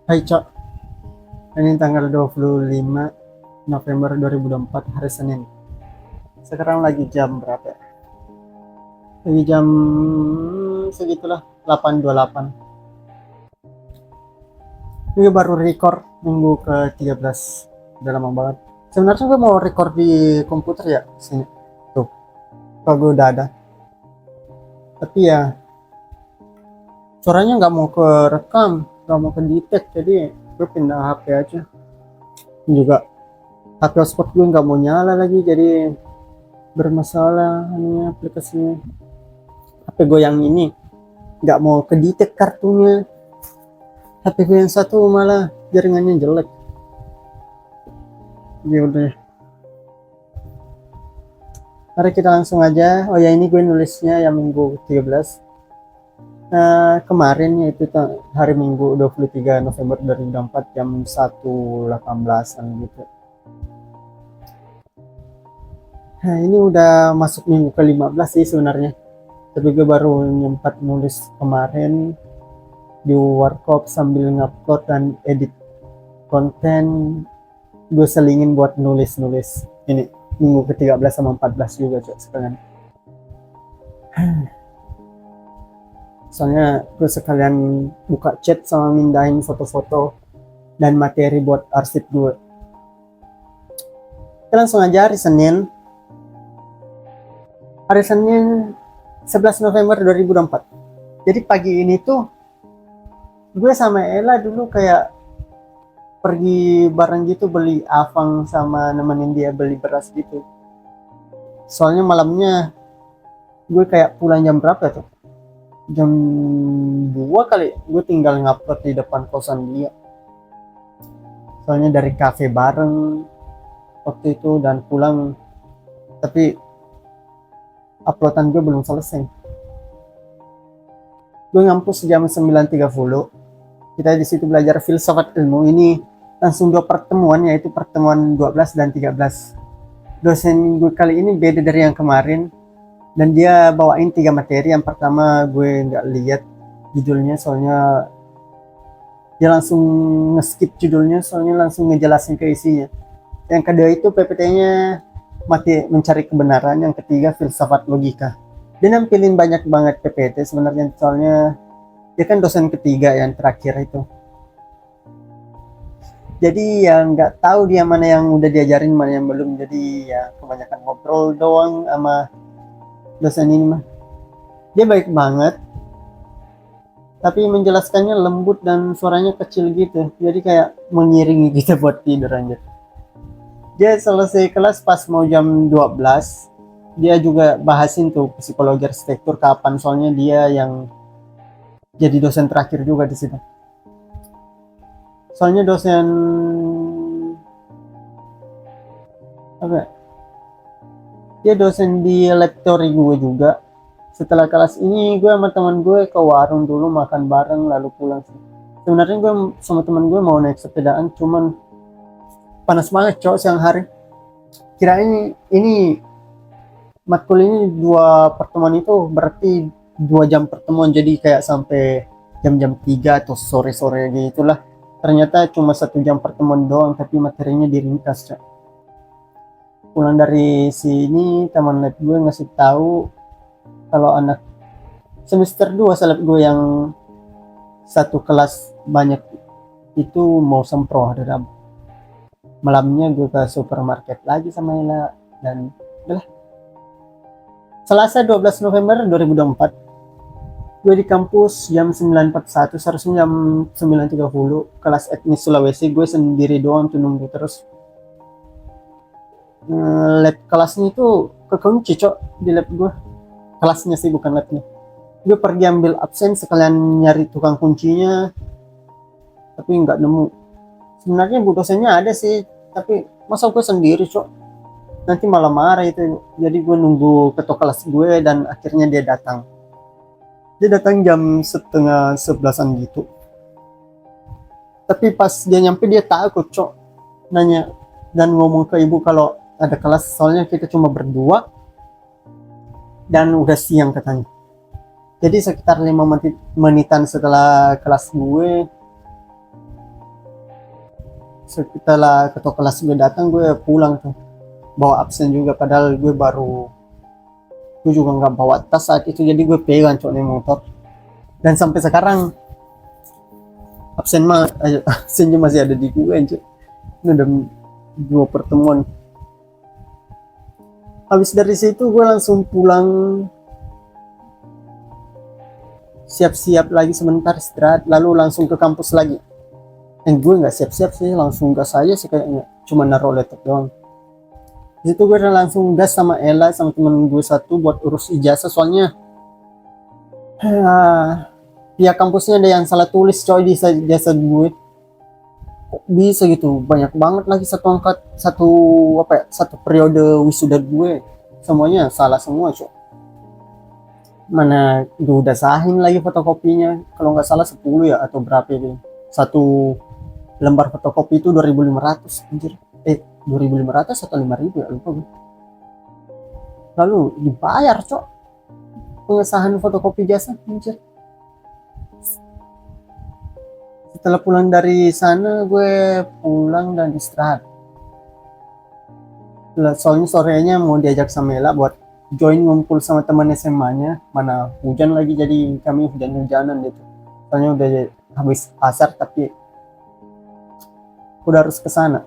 Hai Cok, ini tanggal 25 November 2024 hari Senin. Sekarang lagi jam berapa ya? Lagi jam segitulah 8.28. Ini baru record minggu ke-13. Udah lama banget. Sebenarnya gue mau record di komputer ya sini. Tuh, kalau gue udah ada. Tapi ya suaranya nggak mau ke rekam, nggak mau ke detect, jadi gue pindah HP aja. Juga HP hotspot gue nggak mau nyala lagi, jadi bermasalah ini aplikasinya. HP gue yang ini nggak mau kedetek kartunya. HP gue yang satu malah jaringannya jelek. Ya udah, mari kita langsung aja. Oh ya, ini gue nulisnya yang minggu 13. Kemarin yaitu hari Minggu 23 November 2024 jam 1.18an gitu. Nah, ini udah masuk minggu ke-15 sih sebenarnya. Tapi gue baru nyempat nulis kemarin di Warkop sambil ngupload dan edit konten. Gue selingin buat nulis-nulis ini minggu ke-13 sama 14 juga cok sekalian. Soalnya gue sekalian buka chat sama mindahin foto-foto dan materi buat arsip gue. Kita langsung aja hari Senin. Hari Senin 11 November 2024. Jadi pagi ini tuh gue sama Ella dulu kayak pergi bareng gitu, beli Avang sama nemenin dia beli beras gitu. Soalnya malamnya gue kayak pulang jam berapa tuh? Jam 2 kali gue tinggal ngupload di depan kosan dia. Soalnya dari cafe bareng waktu itu dan pulang, tapi uploadan gue belum selesai. Gue ngampus jam 9.30. Kita di situ belajar filsafat ilmu. Ini langsung dua pertemuan, yaitu pertemuan 12 dan 13. Dosen gue kali ini beda dari yang kemarin, dan dia bawain 3 materi. Yang pertama gue nggak lihat judulnya, soalnya dia langsung nge-skip judulnya, soalnya langsung ngejelasin ke isinya. Yang kedua itu PPT-nya mati mencari kebenaran. Yang ketiga filsafat logika. Dia nampilin banyak banget PPT sebenarnya, soalnya dia kan dosen ketiga yang terakhir itu. Jadi ya nggak tahu dia mana yang udah diajarin, mana yang belum. Jadi ya kebanyakan ngobrol doang sama dosen ini mah. Dia baik banget, tapi menjelaskannya lembut dan suaranya kecil gitu. Jadi kayak mengiringi kita buat tidur aja. Dia selesai kelas pas mau jam 12. Dia juga bahasin tuh psikologi arsitektur kapan, soalnya dia yang jadi dosen terakhir juga di situ. Soalnya dosen apa ya? Dia dosen di lectory gue juga. Setelah kelas ini gue sama teman gue ke warung dulu makan bareng lalu pulang sih. Sebenarnya gue sama teman gue mau naik sepedaan, cuman panas banget cowok siang hari. Kirain ini matkul ini 2 pertemuan itu berarti 2 jam pertemuan, jadi kayak sampai jam-jam 3 atau sore-sore gitulah. Ternyata cuma 1 jam pertemuan doang, tapi materinya diringkas cok. Pulang dari sini teman lab gue ngasih tahu kalau anak semester 2 seleb gue yang satu kelas banyak itu mau sempro ada. Malamnya gue ke supermarket lagi sama Ella dan udah. Selasa 12 November 2024 gue di kampus jam 9.41, seharusnya jam 9.30. Kelas etnis Sulawesi gue sendiri doang tuh nunggu terus. Lab kelasnya itu kekunci cok di lab gue. Kelasnya sih bukan labnya. Gue pergi ambil absen sekalian nyari tukang kuncinya, tapi nggak nemu. Sebenarnya bu dosennya ada sih, tapi masa gue sendiri cok, nanti malah marah itu. Jadi gue nunggu ketua kelas gue dan akhirnya dia datang jam setengah 11-an gitu. Tapi pas dia nyampe dia takut cok, nanya dan ngomong ke ibu kalau ada kelas, soalnya kita cuma berdua dan udah siang katanya. Jadi sekitar 5 menitan setelah kelas gue Setelah ketua kelas gue datang, gue pulang tuh bawa absen juga, padahal gue juga nggak bawa tas saat itu, jadi gue pegang cok nih motor. Dan sampai sekarang absennya masih ada di gue cok. Ini udah 2 pertemuan. Habis dari situ gue langsung pulang, siap-siap lagi sebentar istirahat, lalu langsung ke kampus lagi. Dan gue nggak siap-siap sih, langsung gas aja sih kayaknya, cuma naruh laptop doang. Di situ gue udah langsung gas sama Ella sama temen gue satu buat urus ijazah, soalnya pihak kampusnya ada yang salah tulis coy di ijazah gue. Kok bisa gitu, banyak banget lagi satu angkat, satu periode wisuda gue, semuanya salah semua coy. Mana gue udah sahin lagi fotokopinya, kalau nggak salah 10 ya atau berapa itu, satu lembar fotokopi itu 2.500 anjir. 2.500 atau 5.000 ya, lupa gue. Lalu dibayar cok pengesahan fotokopi jasa anjir. Setelah pulang dari sana gue pulang dan istirahat, soalnya sorenya mau diajak sama Ella buat join ngumpul sama teman SMA-nya. Mana hujan lagi, jadi kami hujan-hujanan gitu, soalnya udah habis asar tapi udah harus ke sana.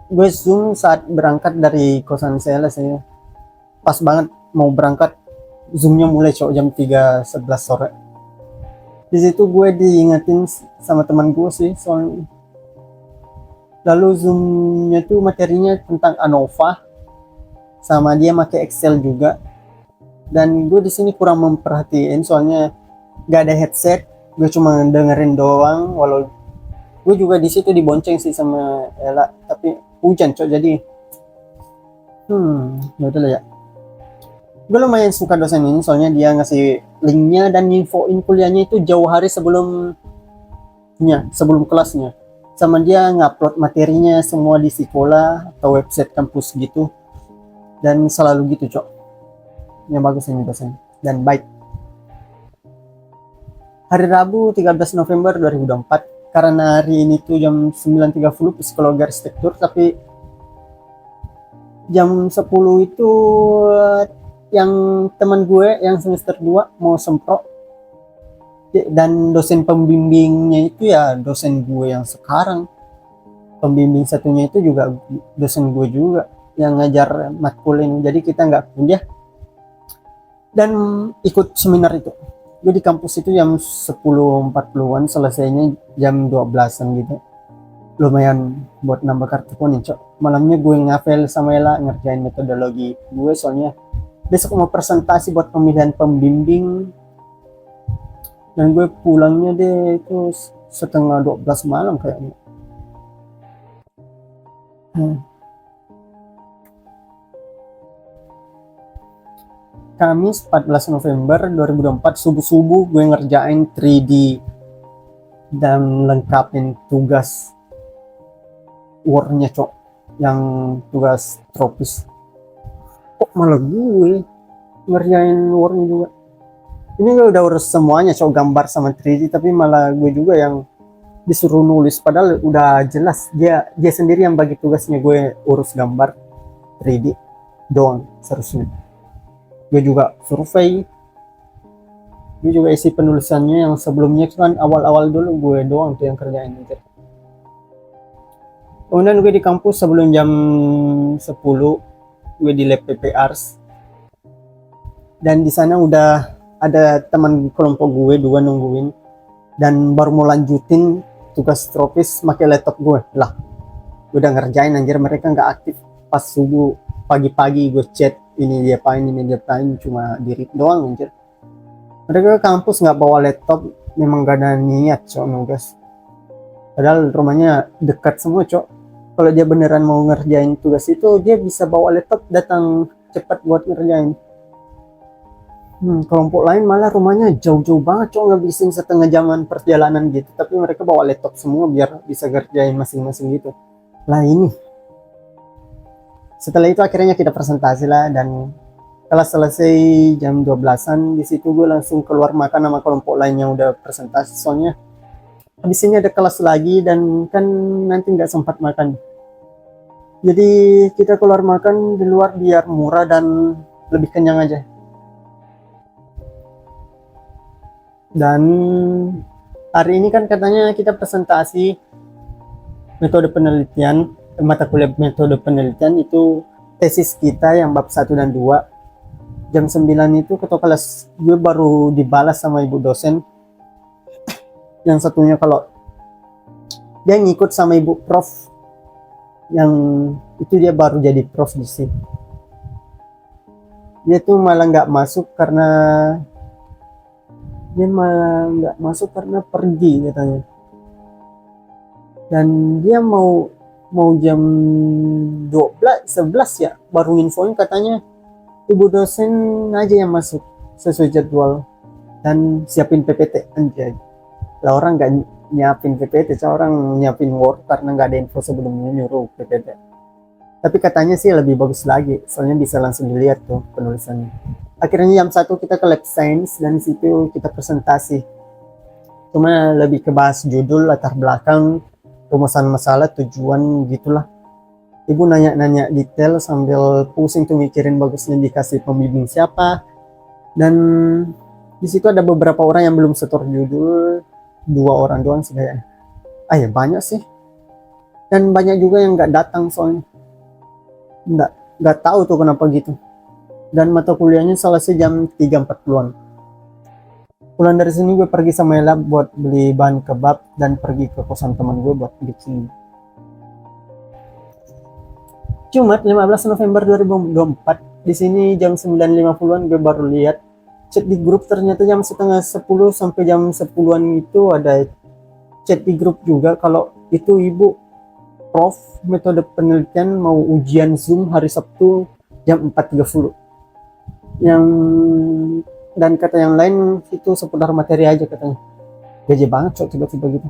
Gue zoom saat berangkat dari kosan Ella sih, pas banget mau berangkat, zoomnya mulai cok jam 3.11 sore. Di situ gue diingetin sama teman gue sih soalnya. Lalu zoomnya tuh materinya tentang ANOVA, sama dia pakai Excel juga. Dan gue di sini kurang memperhatiin soalnya gak ada headset, gue cuma dengerin doang. Walau gue juga di situ dibonceng sih sama Ella, tapi hujan cok, jadi ya udah lah ya. Gue lumayan suka dosen ini soalnya dia ngasih linknya dan infoin kuliahnya itu jauh hari sebelum kelasnya, sama dia ngupload materinya semua di sekolah atau website kampus gitu, dan selalu gitu cok. Yang bagus ini dosen dan baik. Hari Rabu 13 November 2024, karena hari ini tuh jam 9.30 psikologi arsitektur, tapi jam 10 itu yang teman gue yang semester 2 mau sempro, dan dosen pembimbingnya itu ya dosen gue yang sekarang. Pembimbing satunya itu juga dosen gue juga yang ngajar matkul ini, jadi kita nggak kuliah dan ikut seminar itu. Gue di kampus itu jam 10.40-an, selesainya jam 12-an gitu. Lumayan buat nambah kartu kuning cok. Malamnya gue ngafel sama Ella ngerjain metodologi gue, soalnya besok mau presentasi buat pemilihan pembimbing. Dan gue pulangnya deh itu setengah 12 malam kayaknya. Kamis 14 November 2024 subuh-subuh gue ngerjain 3D dan lengkapin tugas war-nya cok, yang tugas tropis. Kok malah gue ngerjain war-nya juga? Ini gue udah urus semuanya cok, gambar sama 3D, tapi malah gue juga yang disuruh nulis, padahal udah jelas dia sendiri yang bagi tugasnya, gue urus gambar 3D doang seharusnya. Gue juga survei, gue juga isi penulisannya, yang sebelumnya kan awal-awal dulu gue doang tuh yang kerjain gitu. Kemudian gue di kampus sebelum jam 10 gue di lab PPARS, dan di sana udah ada teman kelompok gue 2 nungguin, dan baru mau lanjutin tugas tropis pakai laptop gue lah. Gue udah ngerjain anjir, mereka nggak aktif. Pas subuh pagi-pagi gue chat, ini dia apain, cuma di read doang anjir. Mereka ke kampus nggak bawa laptop, memang gak ada niat cok nugas. Padahal rumahnya dekat semua cok. Kalau dia beneran mau ngerjain tugas itu, dia bisa bawa laptop datang cepat buat ngerjain. Kelompok lain malah rumahnya jauh-jauh banget cok, ngabisin setengah jaman perjalanan gitu, tapi mereka bawa laptop semua biar bisa ngerjain masing-masing gitu. Lah ini. Setelah itu akhirnya kita presentasi lah, dan kelas selesai jam 12-an. Di situ gue langsung keluar makan sama kelompok lain yang udah presentasi, soalnya habis ini ada kelas lagi dan kan nanti nggak sempat makan. Jadi kita keluar makan di luar biar murah dan lebih kenyang aja. Dan hari ini kan katanya kita presentasi metode penelitian, mata kuliah metode penelitian itu tesis kita yang bab 1 dan 2. Jam 9 itu ketua kelas gue baru dibalas sama ibu dosen. Yang satunya kalau dia ngikut sama ibu prof, yang itu dia baru jadi prof di sini. Dia tuh malah nggak masuk karena pergi katanya. Dan dia mau jam 12, 11 ya baru infoin katanya ibu dosen aja yang masuk sesuai jadwal dan siapin PPT aja. Lah orang nggak nyiapin PPT, orang nyiapin Word karena nggak ada info sebelumnya nyuruh PPT. Tapi katanya sih lebih bagus lagi, soalnya bisa langsung dilihat tuh penulisannya. Akhirnya jam 1 kita ke lab science dan situ kita presentasi. Cuma lebih ke bahas judul, latar belakang, rumusan masalah, tujuan gitulah. Ibu nanya-nanya detail sambil pusing tuh mikirin bagusnya dikasih pembimbing siapa. Dan di situ ada beberapa orang yang belum setor judul, 2 orang doang sebenarnya. Ya banyak sih. Dan banyak juga yang nggak datang soalnya. Nggak tahu tuh kenapa gitu. Dan mata kuliahnya selesai jam 3.40-an. Pulang dari sini gue pergi sama Ella buat beli bahan kebab dan pergi ke kosan teman gue buat bikin. Jumat 15 November 2024 di sini jam 9.50-an gue baru lihat chat di grup, ternyata jam setengah 10 sampai jam 10-an itu ada chat di grup juga kalau itu ibu prof metode penelitian mau ujian Zoom hari Sabtu jam 4.30. Dan kata yang lain itu seputar materi aja katanya. Gaje banget cok tiba-tiba gitu.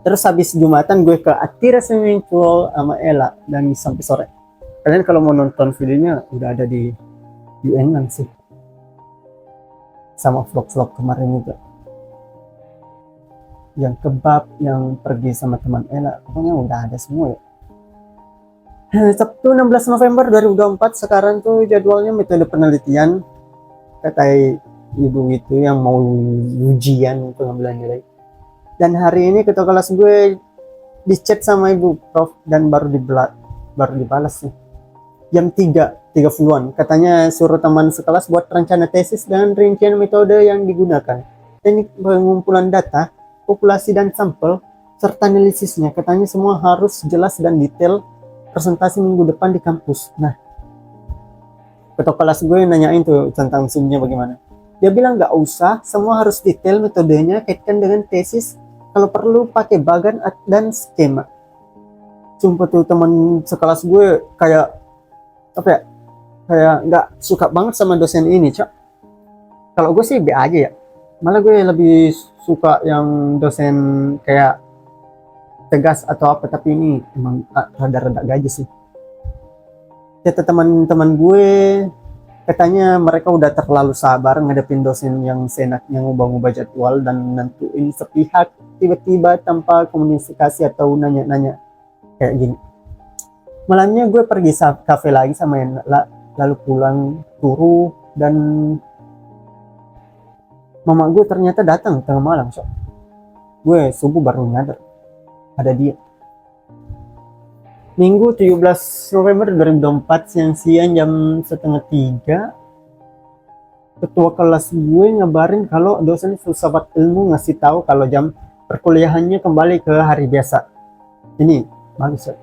Terus habis Jumatan gue ke Atira Swimming Pool sama Ella dan sampai sore. Kalian kalau mau nonton videonya udah ada di UN sih. Sama vlog-vlog kemarin juga. Yang kebab, yang pergi sama teman Ella, pokoknya udah ada semua ya. Sabtu 16 November 2024 sekarang tuh jadwalnya metode penelitian. Kata ibu itu yang mau ujian pengambilan nilai. Dan hari ini ketua kelas gue di chat sama ibu prof dan baru dibalas sih. Jam 3.30-an katanya suruh teman sekelas buat rencana tesis dan rincian metode yang digunakan. Teknik pengumpulan data, populasi dan sampel serta analisisnya katanya semua harus jelas dan detail. Presentasi minggu depan di kampus. Nah, ketua kelas gue nanyain tuh tentang Zoom-nya bagaimana. Dia bilang nggak usah, semua harus detail metodenya, kaitkan dengan tesis, kalau perlu pakai bagan dan skema. Sumpah tuh teman sekelas gue kayak nggak suka banget sama dosen ini, Cok. Kalau gue sih B aja ya. Malah gue lebih suka yang dosen kayak tegas atau apa, tapi ini emang rada-rada gaji sih. Kata teman-teman gue katanya mereka udah terlalu sabar ngadepin dosen yang seenaknya ngubah-ngubah jadwal dan nentuin sepihak tiba-tiba tanpa komunikasi atau nanya-nanya kayak gini. Malamnya gue pergi kafe lagi sama Ella, lalu pulang turu dan mama gue ternyata datang tengah malam. So, gue subuh baru nyadar ada dia. Minggu 17 November 2024 siang-siang jam 2:30 ketua kelas gue ngabarin kalau dosen filsafat ilmu ngasih tahu kalau jam perkuliahannya kembali ke hari biasa. Ini bagus ya.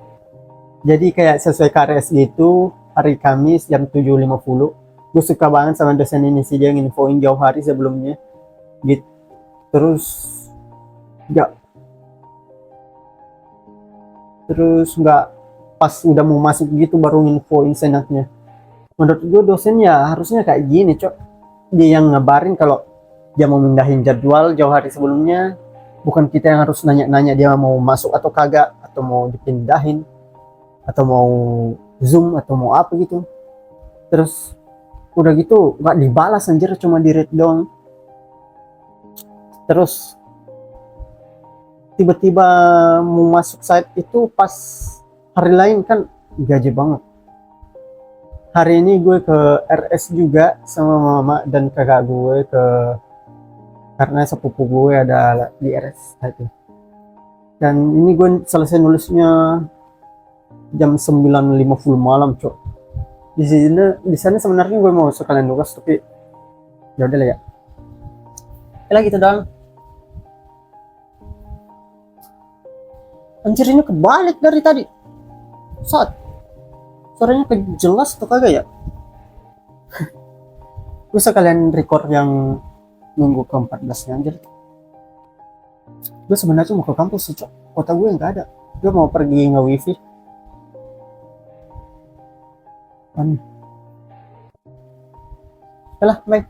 Jadi kayak sesuai KRS gitu, hari Kamis jam 7.50. Gue suka banget sama dosen ini sih, dia nginfoin jauh hari sebelumnya gitu. Terus nggak pas udah mau masuk gitu baru nginfoin senaknya. Menurut gue dosen ya harusnya kayak gini, Cok. Dia yang ngabarin kalau dia mau mindahin jadwal jauh hari sebelumnya, bukan kita yang harus nanya-nanya dia mau masuk atau kagak, atau mau dipindahin, atau mau Zoom atau mau apa gitu. Terus udah gitu nggak dibalas anjir, cuma di read doang. Terus tiba-tiba mau masuk site itu pas hari lain kan gaji banget. Hari ini gue ke RS juga sama mama dan kakak gue karena sepupu gue ada di RS tadi. Dan ini gue selesai nulisnya jam 9.50 malam, cok. Di sana sebenarnya gue mau sekalian nugas tapi ya udah lah ya. Oke gitu dong. Anjir ini kebalik dari tadi. Saat suaranya jelas tuh kagak ya? Gue sekalian record yang minggu ke-14 nya anjir. Gue sebenarnya mau ke kampus sih, cok. Kota gue nggak ada. Gue mau pergi nge wifi. Oke lah, bye.